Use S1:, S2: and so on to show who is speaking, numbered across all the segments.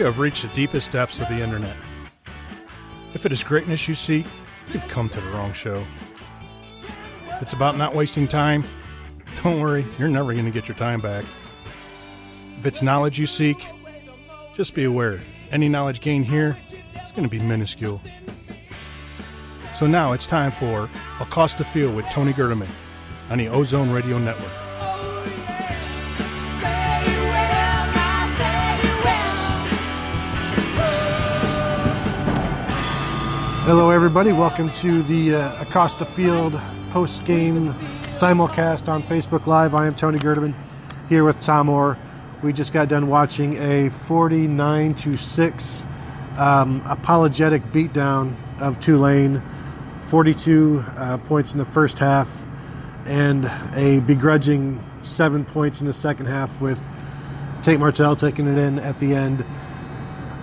S1: You have reached the deepest depths of the internet. If it is greatness you seek, you've come to the wrong show. If it's about not wasting time, don't worry, you're never going to get your time back. If it's knowledge you seek, just be aware, any knowledge gained here is going to be minuscule. So now it's time for Accost the Field with Tony Gerdeman on the Ozone Radio Network.
S2: Hello, everybody. Welcome to the Accost the Field post-game simulcast on Facebook Live. I am Tony Gerdeman here with Tom Orr. We just got done watching a 49-6 apologetic beatdown of Tulane, 42 points in the first half, and a begrudging 7 points in the second half with Tate Martell taking it in at the end.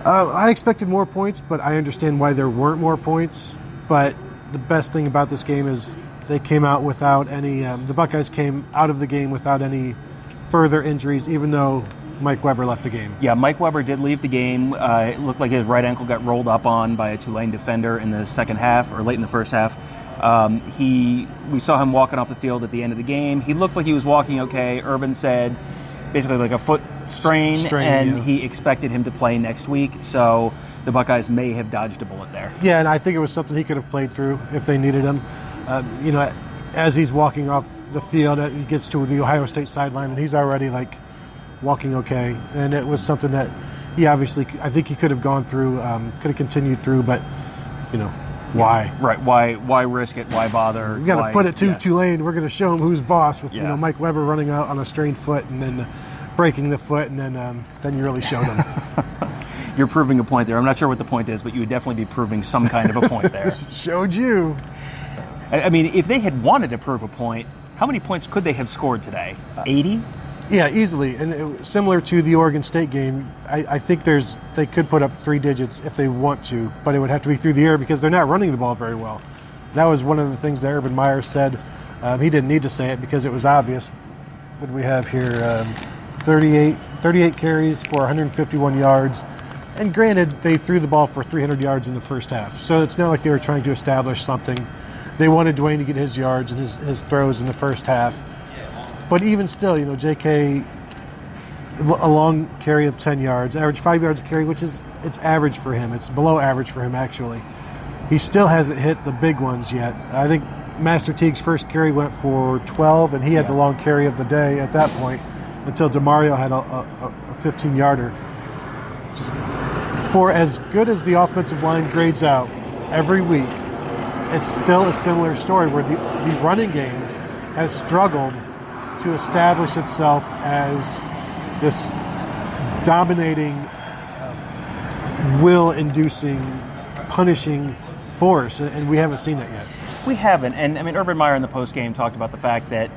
S2: I expected more points, but I understand why there weren't more points. But the best thing about this game is they came out without any, the Buckeyes came out of the game without any further injuries, even though Mike Weber left the game.
S3: Yeah, Mike Weber did leave the game. It looked like his right ankle got rolled up on by a Tulane defender in the second half, or late in the first half. We saw him walking off the field at the end of the game. He looked like he was walking okay. Urban said basically like a foot strain, and yeah, he expected him to play next week. So the Buckeyes may have dodged a bullet there.
S2: Yeah, and I think it was something he could have played through if they needed him. As he's walking off the field, he gets to the Ohio State sideline, and he's already like walking okay. And it was something that he obviously, I think he could have gone through, could have continued through, but why?
S3: Yeah, right. Why risk it? Why bother?
S2: We got to put it to Tulane. We're going to show him who's boss with Mike Weber running out on a strained foot and then breaking the foot, and then you really showed him.
S3: You're proving a point there. I'm not sure what the point is, but you would definitely be proving some kind of a point there.
S2: Showed you.
S3: I mean, if they had wanted to prove a point, how many points could they have scored today? 80?
S2: Yeah, easily. And similar to the Oregon State game, I think they could put up 3 digits if they want to, but it would have to be through the air because they're not running the ball very well. That was one of the things that Urban Meyer said. He didn't need to say it because it was obvious. What do we have here? 38 carries for 151 yards. And granted, they threw the ball for 300 yards in the first half. So it's not like they were trying to establish something. They wanted Dwayne to get his yards and his throws in the first half. But even still, JK, a long carry of 10 yards, average 5 yards a carry, which it's average for him. It's below average for him, actually. He still hasn't hit the big ones yet. I think Master Teague's first carry went for 12, and he had the long carry of the day at that point until DeMario had a 15-yarder. Just for as good as the offensive line grades out every week, it's still a similar story where the running game has struggled to establish itself as this dominating, will-inducing, punishing force, and we haven't seen that yet.
S3: We haven't, and I mean, Urban Meyer in the postgame talked about the fact that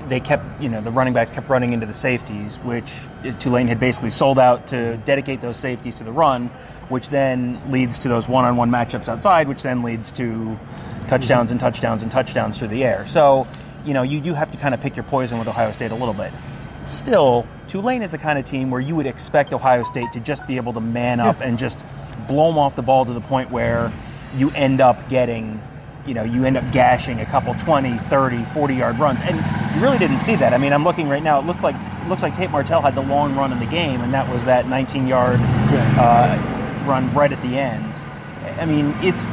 S3: they kept, the running backs kept running into the safeties, which Tulane had basically sold out to dedicate those safeties to the run, which then leads to those one-on-one matchups outside, which then leads to touchdowns and touchdowns and touchdowns through the air. So, you do have to kind of pick your poison with Ohio State a little bit. Still, Tulane is the kind of team where you would expect Ohio State to just be able to man up and just blow them off the ball to the point where you end up getting, you end up gashing a couple 20, 30, 40-yard runs. And you really didn't see that. I mean, I'm looking right now. It looks like Tate Martell had the long run in the game, and that was that 19-yard run right at the end. I mean, it's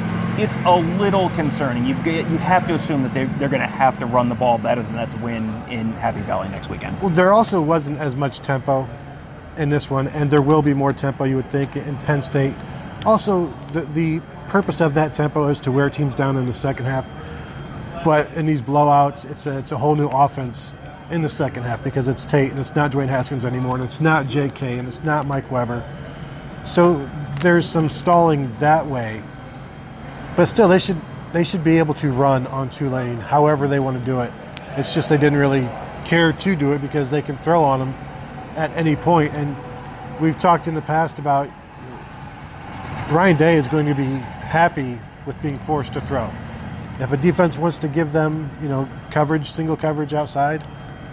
S3: a little concerning. You have to assume that they're going to have to run the ball better than that to win in Happy Valley next weekend.
S2: Well, there also wasn't as much tempo in this one, and there will be more tempo, you would think, in Penn State. Also, the purpose of that tempo is to wear teams down in the second half. But in these blowouts, it's a whole new offense in the second half because it's Tate and it's not Dwayne Haskins anymore, and it's not JK and it's not Mike Weber. So there's some stalling that way. But still, they should be able to run on Tulane however they want to do it. It's just they didn't really care to do it because they can throw on them at any point. And we've talked in the past about Ryan Day is going to be happy with being forced to throw. If a defense wants to give them, coverage, single coverage outside,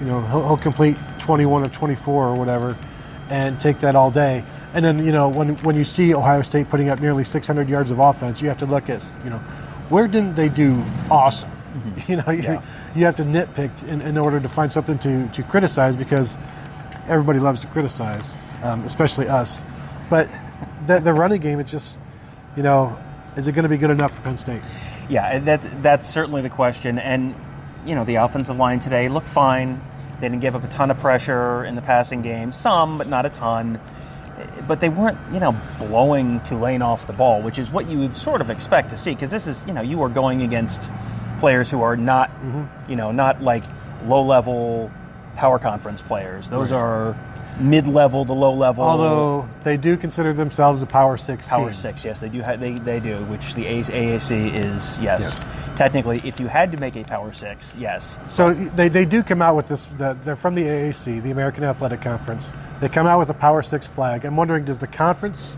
S2: he'll complete 21 of 24 or whatever and take that all day. And then, when you see Ohio State putting up nearly 600 yards of offense, you have to look at, where didn't they do awesome? Mm-hmm. You have to nitpick in order to find something to criticize, because everybody loves to criticize, especially us. But the running game, it's just, is it going to be good enough for Penn State?
S3: Yeah, that's certainly the question. And, the offensive line today looked fine. They didn't give up a ton of pressure in the passing game. Some, but not a ton. But they weren't, blowing Tulane off the ball, which is what you would sort of expect to see. Because this is, you are going against players who are not, not like low-level power conference players. Those are mid-level to low-level.
S2: Although they do consider themselves a Power 6 team.
S3: Power 6, yes, they do. They do, which the AAC is, yes. Technically, if you had to make a Power 6, yes.
S2: So they do come out with this. They're from the AAC, the American Athletic Conference. They come out with a Power 6 flag. I'm wondering, does the conference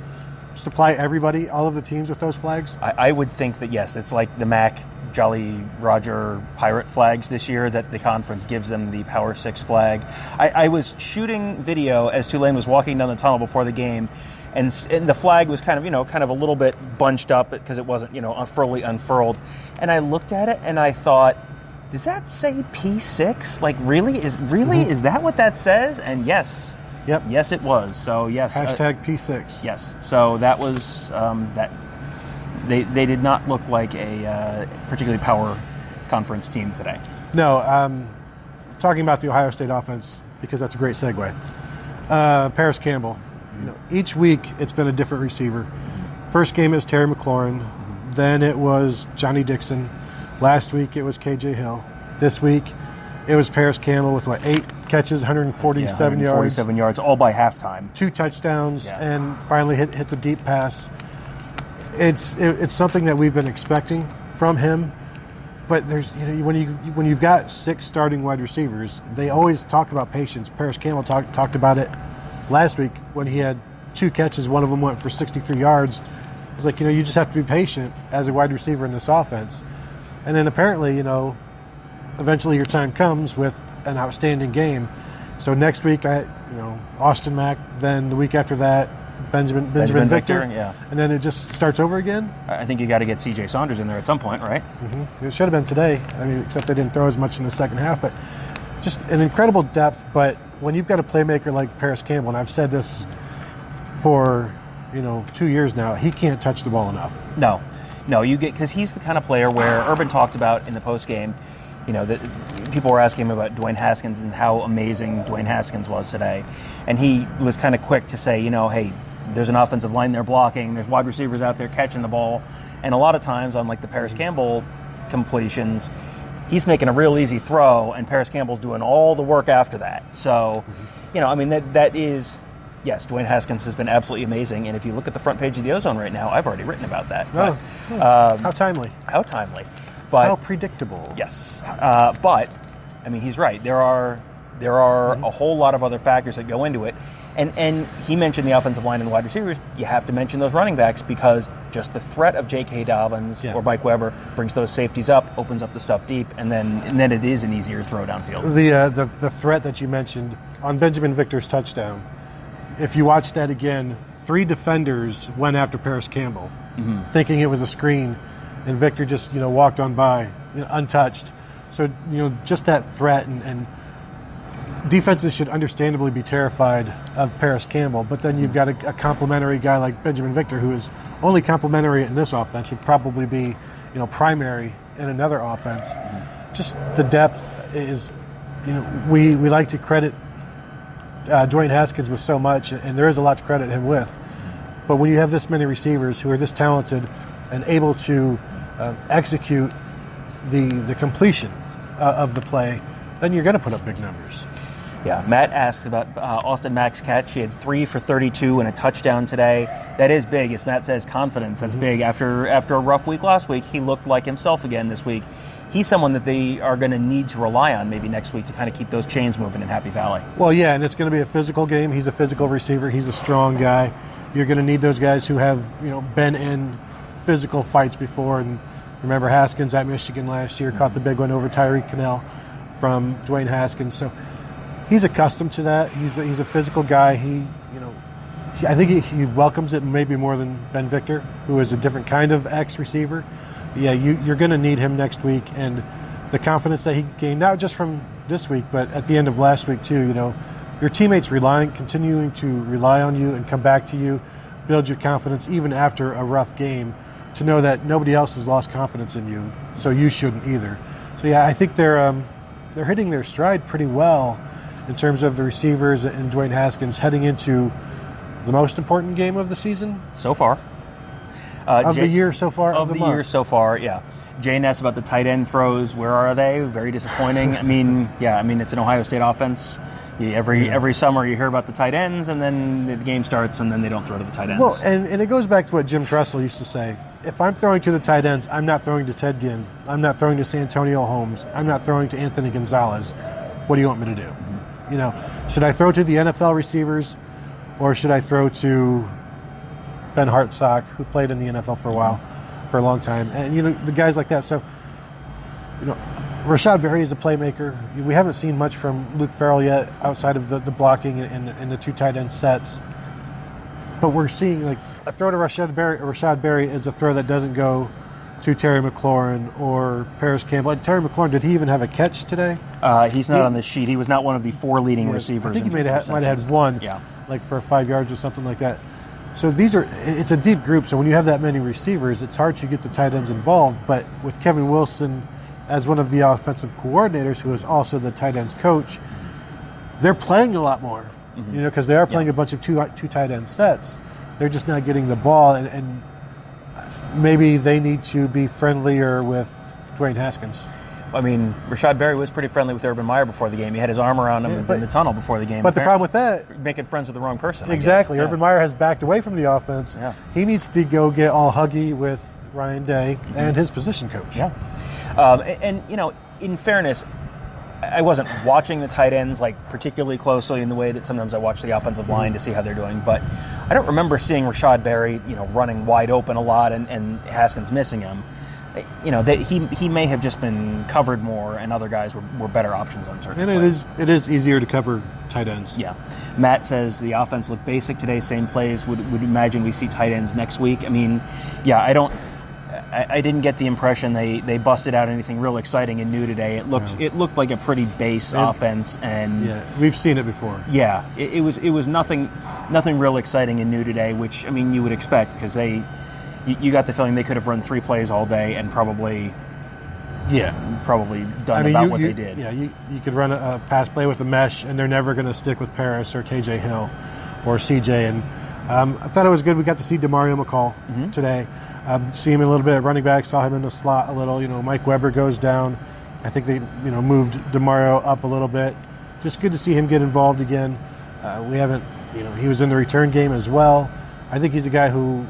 S2: supply everybody, all of the teams, with those flags?
S3: I would think that, yes. It's like the MAC Jolly Roger Pirate flags this year, that the conference gives them the Power 6 flag. I was shooting video as Tulane was walking down the tunnel before the game, and the flag was kind of a little bit bunched up because it wasn't, fully unfurled. And I looked at it and I thought, does that say P6? Like, really? Is that what that says? And yes.
S2: Yep.
S3: Yes, it was. So, yes.
S2: Hashtag P6.
S3: Yes. So that was that. They did not look like a particularly power conference team today.
S2: No. Talking about the Ohio State offense, because that's a great segue. Paris Campbell. Each week it's been a different receiver. First game is Terry McLaurin. Then it was Johnny Dixon. Last week it was KJ Hill. This week it was Paris Campbell with 8 catches, 147 yards.
S3: 147 yards, all by halftime.
S2: 2 touchdowns, and finally hit the deep pass. It's something that we've been expecting from him. But there's when you've got 6 starting wide receivers, they always talk about patience. Paris Campbell talked about it last week when he had 2 catches. One of them went for 63 yards. It's like, you just have to be patient as a wide receiver in this offense. And then apparently, eventually your time comes with an outstanding game. So next week, Austin Mack. Then the week after that, Benjamin Victor.
S3: Yeah.
S2: And then it just starts over again.
S3: I think you got to get C.J. Saunders in there at some point, right?
S2: Mm-hmm. It should have been today. Except they didn't throw as much in the second half. But just an incredible depth. But when you've got a playmaker like Paris Campbell, and I've said this for 2 years now, he can't touch the ball enough.
S3: No, because he's the kind of player where Urban talked about in the post game. That people were asking him about Dwayne Haskins and how amazing Dwayne Haskins was today, and he was kind of quick to say, hey, there's an offensive line there blocking, there's wide receivers out there catching the ball, and a lot of times on like the Paris Campbell completions, he's making a real easy throw, and Paris Campbell's doing all the work after that. So, that is. Yes, Dwayne Haskins has been absolutely amazing, and if you look at the front page of the Ozone right now, I've already written about that.
S2: How timely.
S3: How timely. But,
S2: how predictable.
S3: Yes. But, he's right. There are a whole lot of other factors that go into it. And he mentioned the offensive line and the wide receivers. You have to mention those running backs, because just the threat of J.K. Dobbins or Mike Weber brings those safeties up, opens up the stuff deep, and then it is an easier throw downfield.
S2: The threat that you mentioned on Benjamin Victor's touchdown, if you watch that again, 3 defenders went after Paris Campbell, thinking it was a screen, and Victor just walked on by untouched. So just that threat, and defenses should understandably be terrified of Paris Campbell. But then you've got a complimentary guy like Benjamin Victor, who is only complimentary in this offense, would probably be primary in another offense. Just the depth is, we like to credit Dwayne Haskins with so much, and there is a lot to credit him with. But when you have this many receivers who are this talented and able to execute the completion of the play, then you're going to put up big numbers.
S3: Yeah, Matt asks about Austin Mack's catch. He had 3 for 32 and a touchdown today. That is big. As Matt says, confidence. That's big. After a rough week last week, he looked like himself again this week. He's someone that they are going to need to rely on maybe next week to kind of keep those chains moving in Happy Valley.
S2: Well, yeah, and it's going to be a physical game. He's a physical receiver. He's a strong guy. You're going to need those guys who have been in physical fights before. And remember Haskins at Michigan last year, caught the big one over Tyreek Cannell from Dwayne Haskins. So he's accustomed to that. He's a physical guy. I think he welcomes it maybe more than Ben Victor, who is a different kind of X receiver. Yeah, you're going to need him next week, and the confidence that he gained, not just from this week, but at the end of last week too. Your teammates continuing to rely on you and come back to you, build your confidence even after a rough game, to know that nobody else has lost confidence in you, so you shouldn't either. So yeah, I think they're hitting their stride pretty well in terms of the receivers and Dwayne Haskins heading into the most important game of the season
S3: so far.
S2: The year so far?
S3: Of the year so far, yeah. Jay Ness about the tight end throws. Where are they? Very disappointing. I mean, it's an Ohio State offense. Every summer you hear about the tight ends, and then the game starts, and then they don't throw to the tight ends.
S2: Well, and it goes back to what Jim Tressel used to say. If I'm throwing to the tight ends, I'm not throwing to Ted Ginn. I'm not throwing to Santonio Holmes. I'm not throwing to Anthony Gonzalez. What do you want me to do? Should I throw to the NFL receivers, or should I throw to Ben Hartsock, who played in the NFL for a long time, and the guys like that. So, Rashad Berry is a playmaker. We haven't seen much from Luke Farrell yet, outside of the blocking and the two tight end sets. But we're seeing like a throw to Rashad Berry is a throw that doesn't go to Terry McLaurin or Paris Campbell. And Terry McLaurin, did he even have a catch today?
S3: He's not on the sheet. He was not one of the 4 leading receivers.
S2: I think he might have had one, like for 5 yards or something like that. So it's a deep group. So when you have that many receivers, it's hard to get the tight ends involved. But with Kevin Wilson as one of the offensive coordinators, who is also the tight ends coach, they're playing a lot more, because they are playing a bunch of two tight end sets. They're just not getting the ball, and maybe they need to be friendlier with Dwayne Haskins.
S3: I mean, Rashad Berry was pretty friendly with Urban Meyer before the game. He had his arm around him in the tunnel before the game.
S2: But the problem with that,
S3: making friends with the wrong person.
S2: Exactly. Urban Meyer has backed away from the offense. Yeah. He needs to go get all huggy with Ryan Day and his position coach.
S3: Yeah. In fairness, I wasn't watching the tight ends particularly closely in the way that sometimes I watch the offensive line to see how they're doing. But I don't remember seeing Rashad Berry, running wide open a lot and Haskins missing him. That he may have just been covered more, and other guys were better options on certain plays.
S2: And it is easier to cover tight ends.
S3: Yeah. Matt says the offense looked basic today, same plays. Would imagine we see tight ends next week. I mean, yeah, I didn't get the impression they busted out anything real exciting and new today. It looked like a pretty base offense, and
S2: we've seen it before.
S3: Yeah, it was nothing real exciting and new today, which you would expect, because you got the feeling they could have run 3 plays all day and probably done about what they did.
S2: Yeah, you could run a pass play with a mesh, and they're never going to stick with Paris or KJ Hill or CJ. And I thought it was good. We got to see Demario McCall today. See him a little bit at running back. Saw him in the slot a little. Mike Weber goes down. I think they moved Demario up a little bit. Just good to see him get involved again. We haven't he was in the return game as well. I think he's a guy who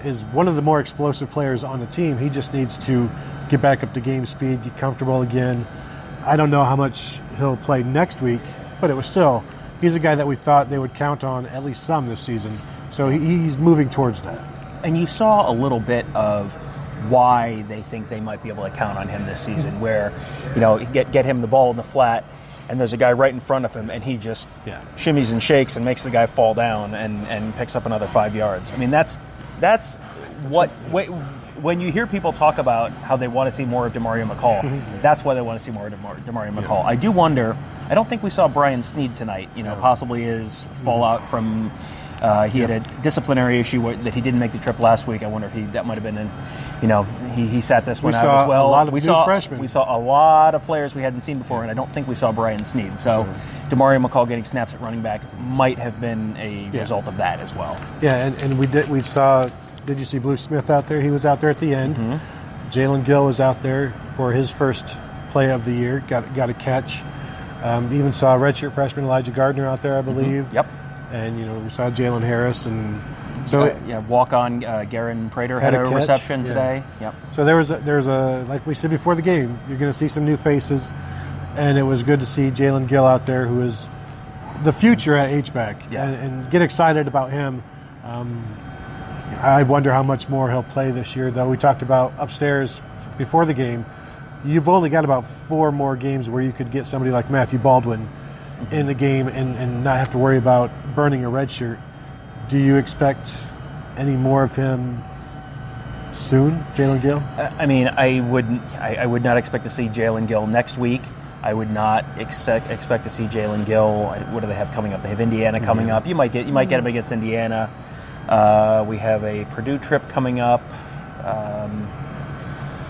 S2: is one of the more explosive players on the team. He just needs to get back up to game speed, get comfortable again. I don't know how much he'll play next week, but he's a guy that we thought they would count on at least some this season. So he's moving towards that.
S3: And you saw a little bit of why they think they might be able to count on him this season, where, get him the ball in the flat, and there's a guy right in front of him, and he just shimmies and shakes and makes the guy fall down and picks up another 5 yards. I mean, that's what when you hear people talk about how they want to see more of Demario McCall, that's why they want to see more of Demario McCall. I do wonder. I don't think we saw Brian Snead tonight. Possibly his fallout from. He had a disciplinary issue that he didn't make the trip last week. I wonder if that might have been he sat this one out as well.
S2: A lot of new freshmen.
S3: We saw a lot of players we hadn't seen before, and I don't think we saw Brian Snead. So Demario McCall getting snaps at running back might have been a result of that as well.
S2: Yeah, and we saw. Did you see Blue Smith out there? He was out there at the end. Jalen Gill was out there for his first play of the year. Got a catch. Even saw redshirt freshman Elijah Gardner out there, I believe.
S3: Yep.
S2: And we saw Jalen Harris, and so
S3: walk-on Garen Prater had a reception today. Yep.
S2: So there's a like we said before the game, you're going to see some new faces, and it was good to see Jalen Gill out there, who is the future at H-back, and get excited about him. I wonder how much more he'll play this year, though. We talked about upstairs before the game. You've only got about 4 more games where you could get somebody like Matthew Baldwin in the game and not have to worry about burning a red shirt. Do you expect any more of him soon, Jalen Gill?
S3: I mean, I would not expect to see Jalen Gill next week. I would not expect to see Jalen Gill. What do they have coming up? They have Indiana coming up. You might get him against Indiana. We have a Purdue trip coming up.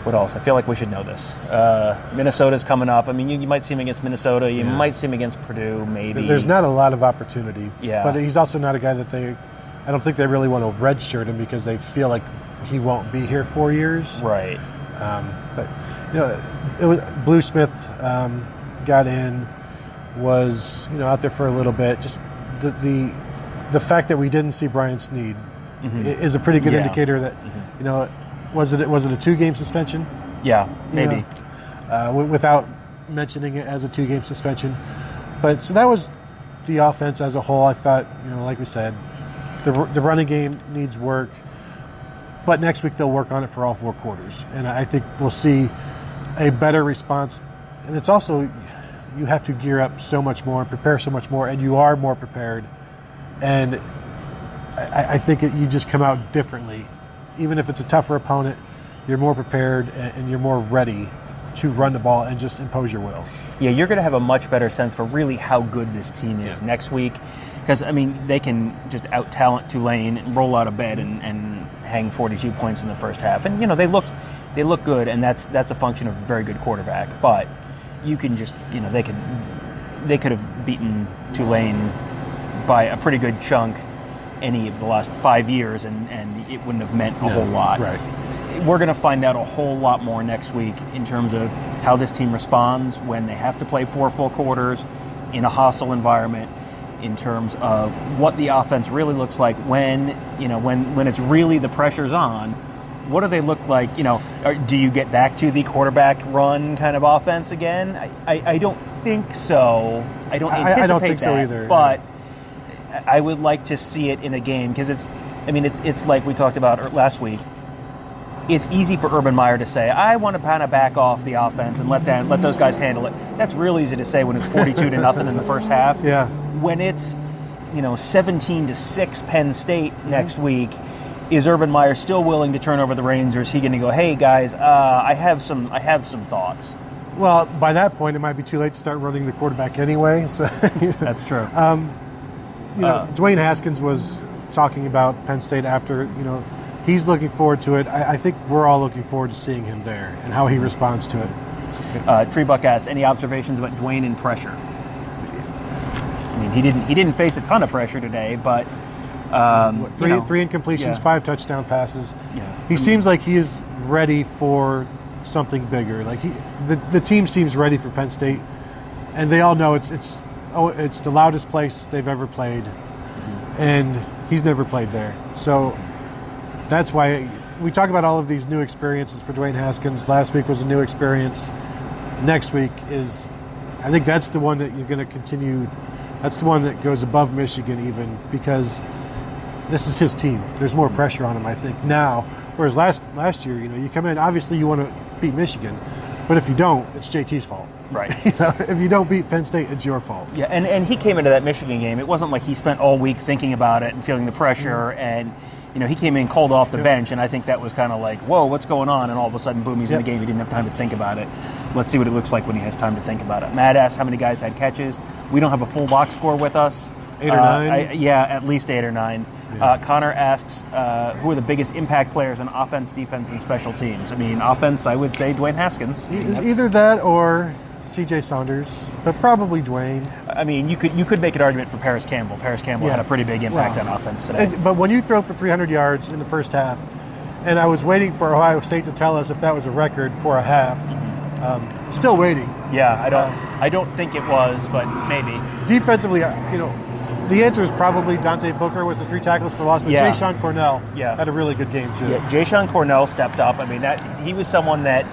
S3: What else? I feel like we should know this. Minnesota's coming up. I mean, you might see him against Minnesota. You might see him against Purdue, maybe.
S2: There's not a lot of opportunity.
S3: Yeah.
S2: But he's also not a guy that I don't think they really want to redshirt him because they feel like he won't be here 4 years.
S3: Right.
S2: But, it was, Blue Smith got in, was, out there for a little bit. Just the fact that we didn't see Brian Snead is a pretty good indicator that, was it a 2-game suspension?
S3: Yeah, maybe.
S2: Without mentioning it as a 2-game suspension. But so that was the offense as a whole. I thought, like we said, the running game needs work. But next week they'll work on it for all 4 quarters. And I think we'll see a better response. And it's also, you have to gear up so much more, prepare so much more, and you are more prepared. And I think you just come out differently. Even if it's a tougher opponent, you're more prepared and you're more ready to run the ball and just impose your will.
S3: Yeah, you're going to have a much better sense for really how good this team is next week. Because, they can just out-talent Tulane and roll out of bed and hang 42 points in the first half. And, they look good, and that's a function of a very good quarterback. But you can just, they could have beaten Tulane by a pretty good chunk any of the last 5 years, and it wouldn't have meant a whole lot.
S2: Right.
S3: We're going to find out a whole lot more next week in terms of how this team responds when they have to play 4 full quarters in a hostile environment, in terms of what the offense really looks like when it's really the pressure's on. What do they look like? Do you get back to the quarterback run kind of offense again? I don't think so. I don't anticipate
S2: I don't think
S3: that,
S2: so either.
S3: But I would like to see it in a game because it's like we talked about last week. It's easy for Urban Meyer to say, I want to kind of back off the offense and let those guys handle it. That's real easy to say when it's 42-0 in the first half.
S2: Yeah.
S3: When it's 17-6 Penn State next week, is Urban Meyer still willing to turn over the reins, or is he going to go, hey guys, I have some thoughts?
S2: Well, by that point, it might be too late to start running the quarterback anyway. So
S3: That's true.
S2: Dwayne Haskins was talking about Penn State after, he's looking forward to it. I think we're all looking forward to seeing him there and how he responds to it.
S3: Treebuck asks, any observations about Dwayne in pressure? He didn't face a ton of pressure today, but
S2: three incompletions, 5 touchdown passes.
S3: Yeah.
S2: He seems like he is ready for something bigger. Like the team seems ready for Penn State, and they all know it's the loudest place they've ever played, and he's never played there. So that's why we talk about all of these new experiences for Dwayne Haskins. Last week was a new experience. Next week is, I think that's the one that you're going to continue. That's the one that goes above Michigan even, because this is his team. There's more pressure on him, I think, now. Whereas last year, you come in, obviously you want to beat Michigan, but if you don't, it's JT's fault.
S3: Right.
S2: If you don't beat Penn State, it's your fault.
S3: Yeah, and he came into that Michigan game. It wasn't like he spent all week thinking about it and feeling the pressure, and he came in cold off the bench, and I think that was kind of like, whoa, what's going on? And all of a sudden, boom, he's in the game. He didn't have time to think about it. Let's see what it looks like when he has time to think about it. Matt asks how many guys had catches. We don't have a full box score with us.
S2: 8 or 9?
S3: At least 8 or 9. Yeah. Connor asks, who are the biggest impact players on offense, defense, and special teams? Offense, I would say Dwayne Haskins.
S2: Either that or C.J. Saunders, but probably Dwayne.
S3: You could make an argument for Paris Campbell. Paris Campbell had a pretty big impact on offense today.
S2: But when you throw for 300 yards in the first half, and I was waiting for Ohio State to tell us if that was a record for a half, still waiting.
S3: Yeah, I don't think it was, but maybe.
S2: Defensively, the answer is probably Dante Booker with the 3 tackles for loss, but Jayshon Cornell had a really good game too.
S3: Yeah, Jayshon Cornell stepped up. That he was someone that,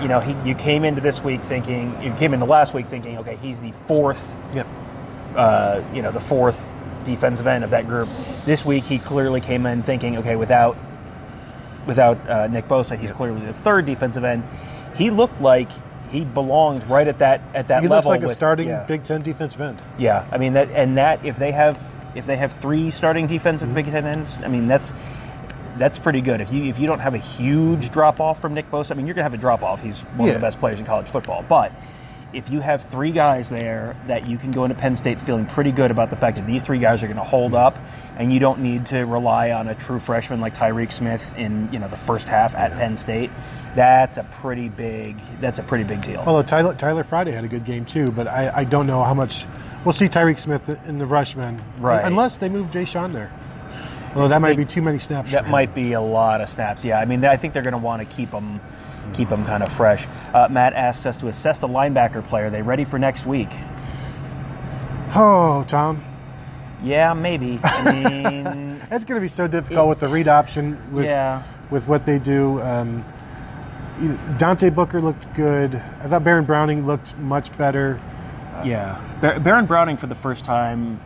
S3: you came into last week thinking, okay, he's the 4th, the 4th defensive end of that group. This week he clearly came in thinking, okay, without Nick Bosa, he's clearly the 3rd defensive end. He looked like he belonged right at that level.
S2: He looks like a starting Big Ten defensive end.
S3: Yeah, that if they have if they have 3 starting defensive Big Ten ends, I mean, that's pretty good. If you don't have a huge drop-off from Nick Bosa, I mean, you're going to have a drop-off. He's one of the best players in college football. But if you have 3 guys there that you can go into Penn State feeling pretty good about the fact that these 3 guys are going to hold up, and you don't need to rely on a true freshman like Tyreek Smith in the first half at Penn State, that's a pretty big deal.
S2: Although Tyler Friday had a good game too, but I don't know how much. We'll see Tyreek Smith in the rushmen,
S3: right?
S2: Unless they move Jay Sean there. Although that might be too many snaps.
S3: That might be a lot of snaps. Yeah, I mean, I think they're going to want to keep them kind of fresh. Matt asks us to assess the linebacker player. Are they ready for next week?
S2: Oh, Tom.
S3: Yeah, maybe. I mean,
S2: it's going to be so difficult with the read option. With what they do. Dante Booker looked good. I thought Baron Browning looked much better.
S3: Baron Browning for the first time,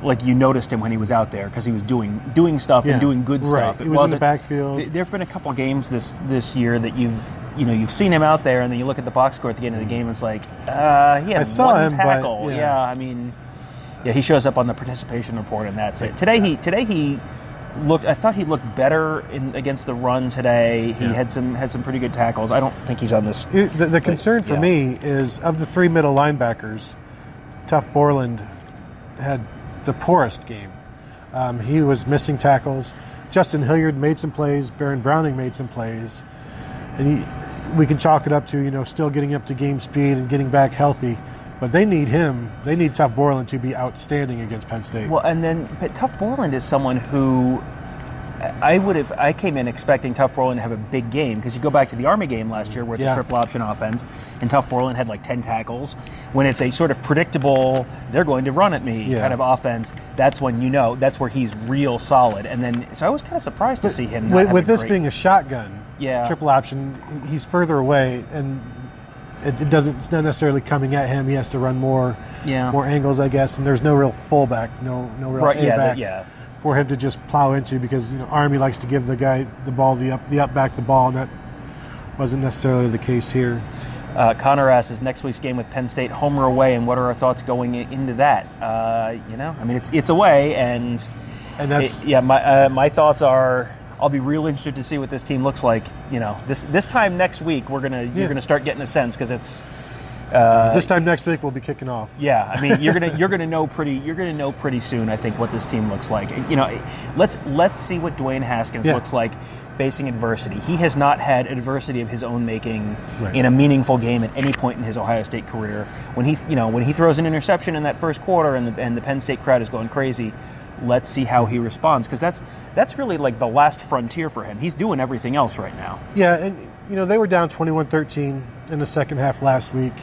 S3: like you noticed him when he was out there because he was doing stuff and doing good stuff.
S2: It was in the backfield.
S3: There have been a couple of games this year that you've seen him out there, and then you look at the box score at the end of the game, and it's like he had one tackle. I mean, he shows up on the participation report, and that's it. Today he looked. I thought he looked better against the run today. He had some pretty good tackles. I don't think he's on this.
S2: The concern for me is of the 3 middle linebackers, Tuff Borland had the poorest game. He was missing tackles. Justin Hilliard made some plays. Baron Browning made some plays, and we can chalk it up to still getting up to game speed and getting back healthy. But they need him. They need Tuff Borland to be outstanding against Penn State.
S3: Well, but Tuff Borland is someone who I came in expecting Tuff Borland to have a big game because you go back to the Army game last year where it's a triple option offense, and Tuff Borland had like 10 tackles. When it's a sort of predictable, they're going to run at me kind of offense, that's when that's where he's real solid. And then, so I was kind of surprised to see him.
S2: With this being a shotgun, triple option, he's further away, and it's not necessarily coming at him. He has to run more angles, I guess, and there's no real fullback, no real A-back for him to just plow into because Army likes to give the guy the ball, the up back the ball, and that wasn't necessarily the case here.
S3: Connor asks, is next week's game with Penn State home or away, and what are our thoughts going into that? I mean, it's away, and
S2: that's
S3: my thoughts are, I'll be real interested to see what this team looks like. This time next week, you're gonna start getting a sense because it's
S2: this time next week we'll be kicking off.
S3: Yeah, I mean you're gonna know pretty soon. I think what this team looks like. Let's see what Dwayne Haskins looks like facing adversity. He has not had adversity of his own making in a meaningful game at any point in his Ohio State career. When he throws an interception in that first quarter and the Penn State crowd is going crazy. Let's see how he responds because that's really like the last frontier for him. He's doing everything else right now.
S2: Yeah, and they were down 21-13 in the second half last week.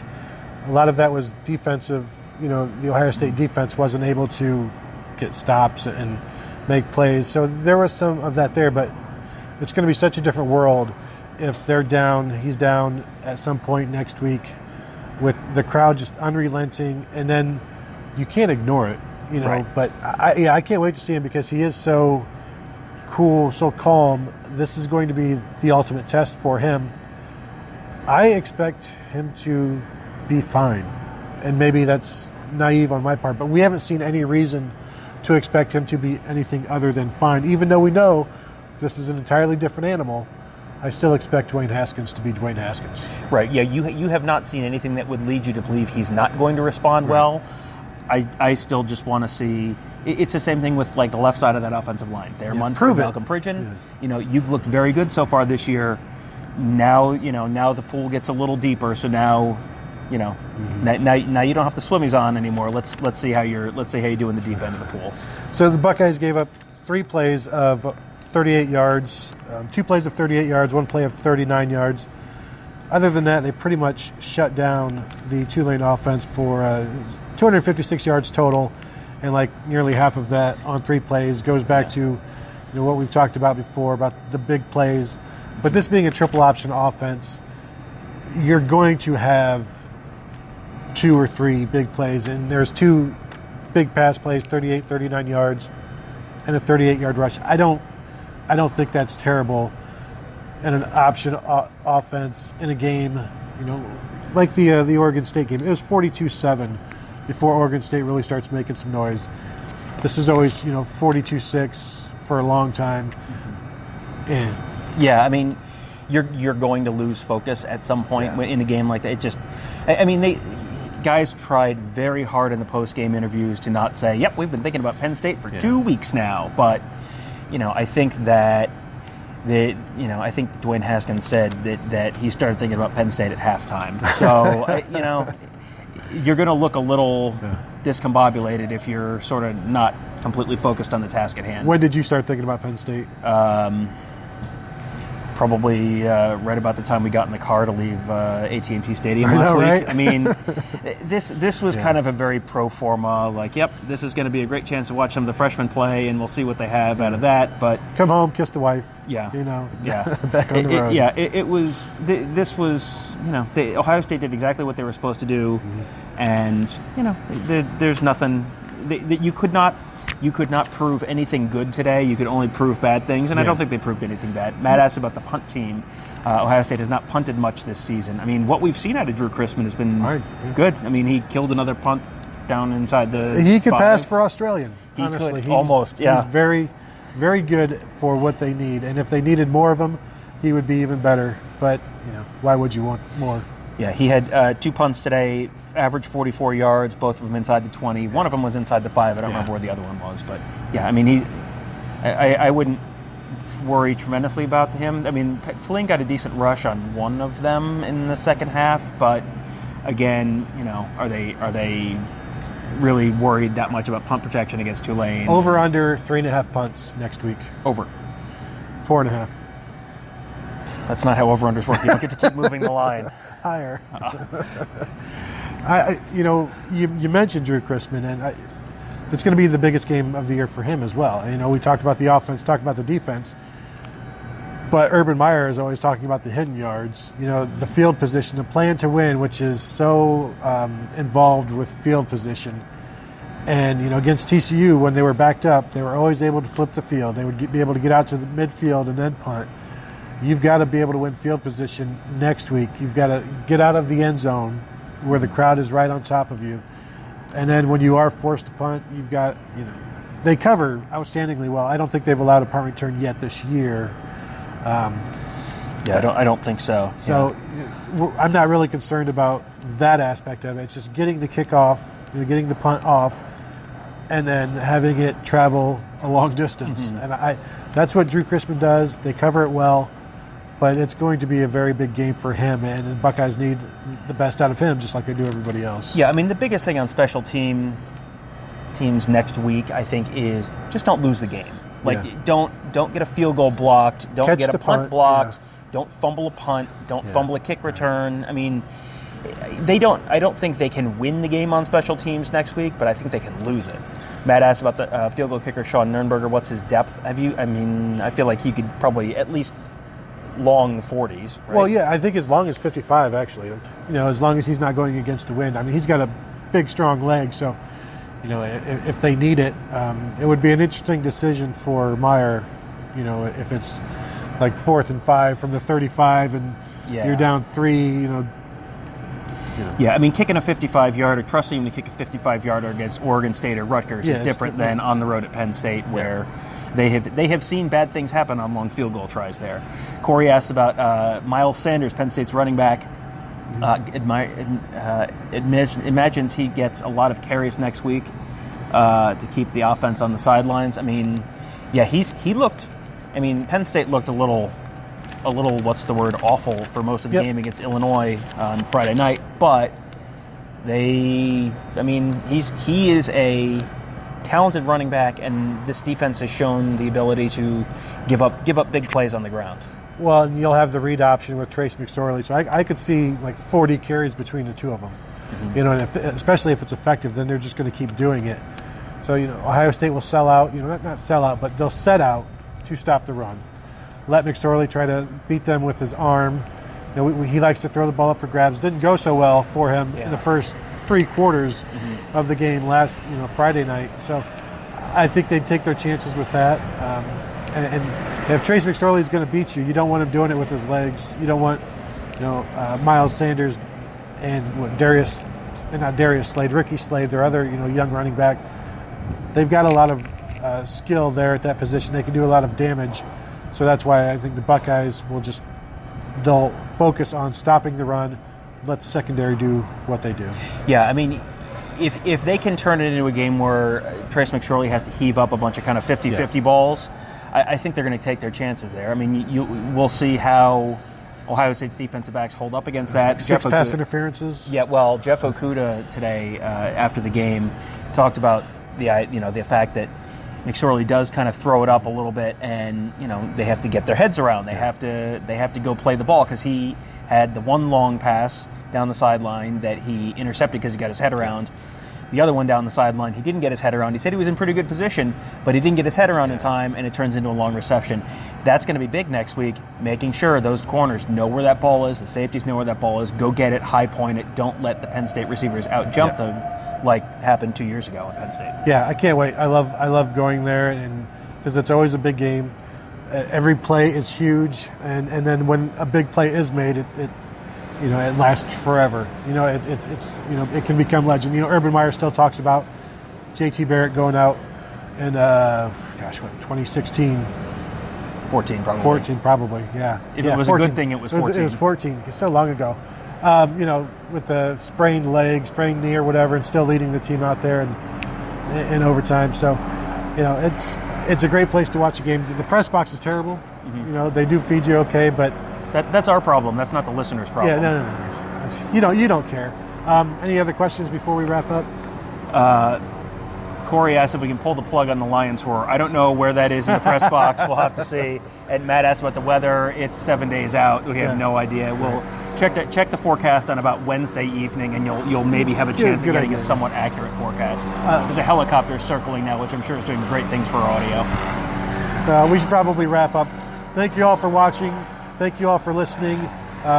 S2: A lot of that was defensive. The Ohio State defense wasn't able to get stops and make plays. So there was some of that there, but it's going to be such a different world if they're down. He's down at some point next week with the crowd just unrelenting, and then you can't ignore it. But I can't wait to see him because he is so cool, so calm. This is going to be the ultimate test for him. I expect him to be fine, and maybe that's naive on my part, but we haven't seen any reason to expect him to be anything other than fine. Even though we know this is an entirely different animal, I still expect Dwayne Haskins to be Dwayne Haskins.
S3: Right, yeah, you have not seen anything that would lead you to believe he's not going to respond well. I still just want to see. It's the same thing with like the left side of that offensive line. Munford, Malcolm Pridgeon. Yeah. You've looked very good so far this year. Now the pool gets a little deeper. So now, now you don't have the swimmies on anymore. Let's see how you do in the deep end of the pool.
S2: So the Buckeyes gave up 3 plays of 38 yards, 2 plays of 38 yards, 1 play of 39 yards. Other than that, they pretty much shut down the Tulane offense for 256 yards total, and like nearly half of that on 3 plays goes back to what we've talked about before about the big plays. But this being a triple option offense, you're going to have 2 or 3 big plays, and there's 2 big pass plays, 38, 39 yards, and a 38-yard rush. I don't think that's terrible in an option offense in a game, like the Oregon State game. It was 42-7 before Oregon State really starts making some noise. This is always 42-6 for a long time. And
S3: Yeah, I mean, you're going to lose focus at some point in a game like that. It just, I mean, guys tried very hard in the post-game interviews to not say, "Yep, we've been thinking about Penn State for 2 weeks now." But I think that I think Dwayne Haskins said that he started thinking about Penn State at halftime. So you're going to look a little discombobulated if you're sort of not completely focused on the task at hand.
S2: When did you start thinking about Penn State?
S3: Probably right about the time we got in the car to leave AT&T Stadium last week.
S2: Right?
S3: I mean, this was kind of a very pro forma, like, yep, this is going to be a great chance to watch some of the freshmen play, and we'll see what they have out of that. But
S2: come home, kiss the wife.
S3: Yeah,
S2: back on the road.
S3: It was. This was. Ohio State did exactly what they were supposed to do, and there's nothing that you could not. You could not prove anything good today. You could only prove bad things, and I don't think they proved anything bad. Matt asked about the punt team. Ohio State has not punted much this season. I mean, what we've seen out of Drew Chrisman has been good. I mean, he killed another punt down inside the
S2: He could
S3: 5.
S2: pass for Australian, honestly.
S3: Could, almost,
S2: He's very, very good for what they need, and if they needed more of him, he would be even better. But, why would you want more?
S3: Yeah, he had 2 punts today, average 44 yards, both of them inside the 20. One of them was inside the 5. I don't remember where the other one was. But, I mean, I wouldn't worry tremendously about him. I mean, Tulane got a decent rush on one of them in the second half. But, again, are they really worried that much about punt protection against Tulane?
S2: Over, under 3.5 punts next week.
S3: Over.
S2: 4.5.
S3: That's not how over-unders work. You don't get to keep moving the line.
S2: Higher. You mentioned Drew Chrisman, and it's going to be the biggest game of the year for him as well. We talked about the offense, talked about the defense, but Urban Meyer is always talking about the hidden yards. The field position, the plan to win, which is so involved with field position. And against TCU, when they were backed up, they were always able to flip the field. They would be able to get out to the midfield and then punt. You've got to be able to win field position next week. You've got to get out of the end zone where the crowd is right on top of you. And then when you are forced to punt, you've got, they cover outstandingly well. I don't think they've allowed a punt return yet this year.
S3: I don't think so.
S2: So I'm not really concerned about that aspect of it. It's just getting the kickoff, getting the punt off, and then having it travel a long distance.
S3: Mm-hmm.
S2: And that's what Drew Chrisman does. They cover it well. But it's going to be a very big game for him, and the Buckeyes need the best out of him, just like they do everybody else.
S3: Yeah, I mean, the biggest thing on special teams next week, I think, is just don't lose the game. Like, don't get a field goal blocked, don't get a punt blocked, don't fumble a punt, don't fumble a kick return. I mean, I don't think they can win the game on special teams next week, but I think they can lose it. Matt asked about the field goal kicker, Sean Nurnberger. What's his depth? I feel like he could probably at least long 40s, right?
S2: Well, yeah, I think as long as 55, actually. As long as he's not going against the wind. I mean, he's got a big, strong leg, so, if they need it, it would be an interesting decision for Meyer, if it's like 4th and 5 from the 35 and you're down 3,
S3: Yeah, I mean, kicking a 55-yarder, trusting him to kick a 55-yarder against Oregon State or Rutgers is different than on the road at Penn State, where they have seen bad things happen on long field goal tries there. Corey asked about Miles Sanders, Penn State's running back. Imagines he gets a lot of carries next week to keep the offense on the sidelines. I mean, he looked. I mean, Penn State looked a little awful for most of the game against Illinois on Friday night, but he is a talented running back, and this defense has shown the ability to give up big plays on the ground.
S2: Well, and you'll have the read option with Trace McSorley, so I could see like 40 carries between the two of them. Mm-hmm. And especially if it's effective, then they're just going to keep doing it. So Ohio State will sell out, not sell out, but they'll set out to stop the run. Let McSorley try to beat them with his arm. He likes to throw the ball up for grabs. Didn't go so well for him in the first 3 quarters of the game last Friday night. So I think they'd take their chances with that. And if Trace McSorley is going to beat you, you don't want him doing it with his legs. You don't want Miles Sanders and Ricky Slade, their other young running back. they've got a lot of skill there at that position. They can do a lot of damage. So that's why I think the Buckeyes they'll focus on stopping the run, let the secondary do what they do.
S3: Yeah, I mean, if they can turn it into a game where Trace McSorley has to heave up a bunch of kind of 50-50 balls, I think they're going to take their chances there. I mean, we'll see how Ohio State's defensive backs hold up against that.
S2: Like 6 pass interferences.
S3: Yeah, well, Jeff Okudah today after the game talked about the fact that McSorley does kind of throw it up a little bit, and they have to get their heads around. They have to go play the ball, because he had the one long pass down the sideline that he intercepted because he got his head around. The other one down the sideline, he didn't get his head around. He said he was in pretty good position, but he didn't get his head around in time, and it turns into a long reception. That's going to be big next week, making sure those corners know where that ball is, the safeties know where that ball is, go get it, high point it, don't let the Penn State receivers out-jump them like happened 2 years ago at Penn State.
S2: Yeah, I can't wait. I love going there, and because it's always a big game. Every play is huge, and then when a big play is made, it lasts forever. It can become legend. Urban Meyer still talks about JT Barrett going out in 2016.
S3: 14 probably.
S2: 14 probably, yeah.
S3: If it was
S2: 14.
S3: a good thing, it was 14.
S2: It was 14. It's so long ago. With the sprained leg, sprained knee or whatever, and still leading the team out there in overtime. So, it's a great place to watch a game. The press box is terrible. Mm-hmm. They do feed you okay, but
S3: that's our problem. That's not the listener's problem.
S2: Yeah, no. You don't care. Any other questions before we wrap up?
S3: Corey asked if we can pull the plug on the Lions Roar. I don't know where that is in the press box. We'll have to see. And Matt asked about the weather. It's 7 days out. We have no idea. We'll check the forecast on about Wednesday evening, and you'll maybe have a chance of getting a somewhat accurate forecast. There's a helicopter circling now, which I'm sure is doing great things for our audio.
S2: We should probably wrap up. Thank you all for watching. Thank you all for listening.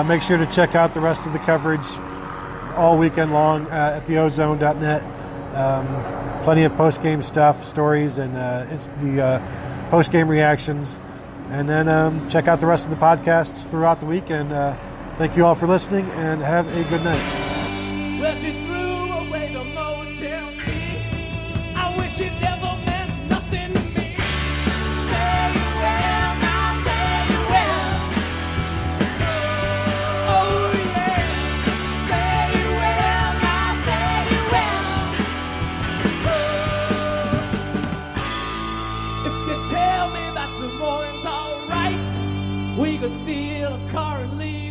S2: Make sure to check out the rest of the coverage all weekend long at theozone.net. Plenty of post-game stuff, stories, and it's the post-game reactions. And then check out the rest of the podcasts throughout the week. And thank you all for listening, and have a good night.
S4: Well, she threw away the motel key. I wish it never meant nothing to me. Say you will, now say you will. Oh yeah. Say you will, now say you will. If you tell me that tomorrow's alright, we could steal a car and leave.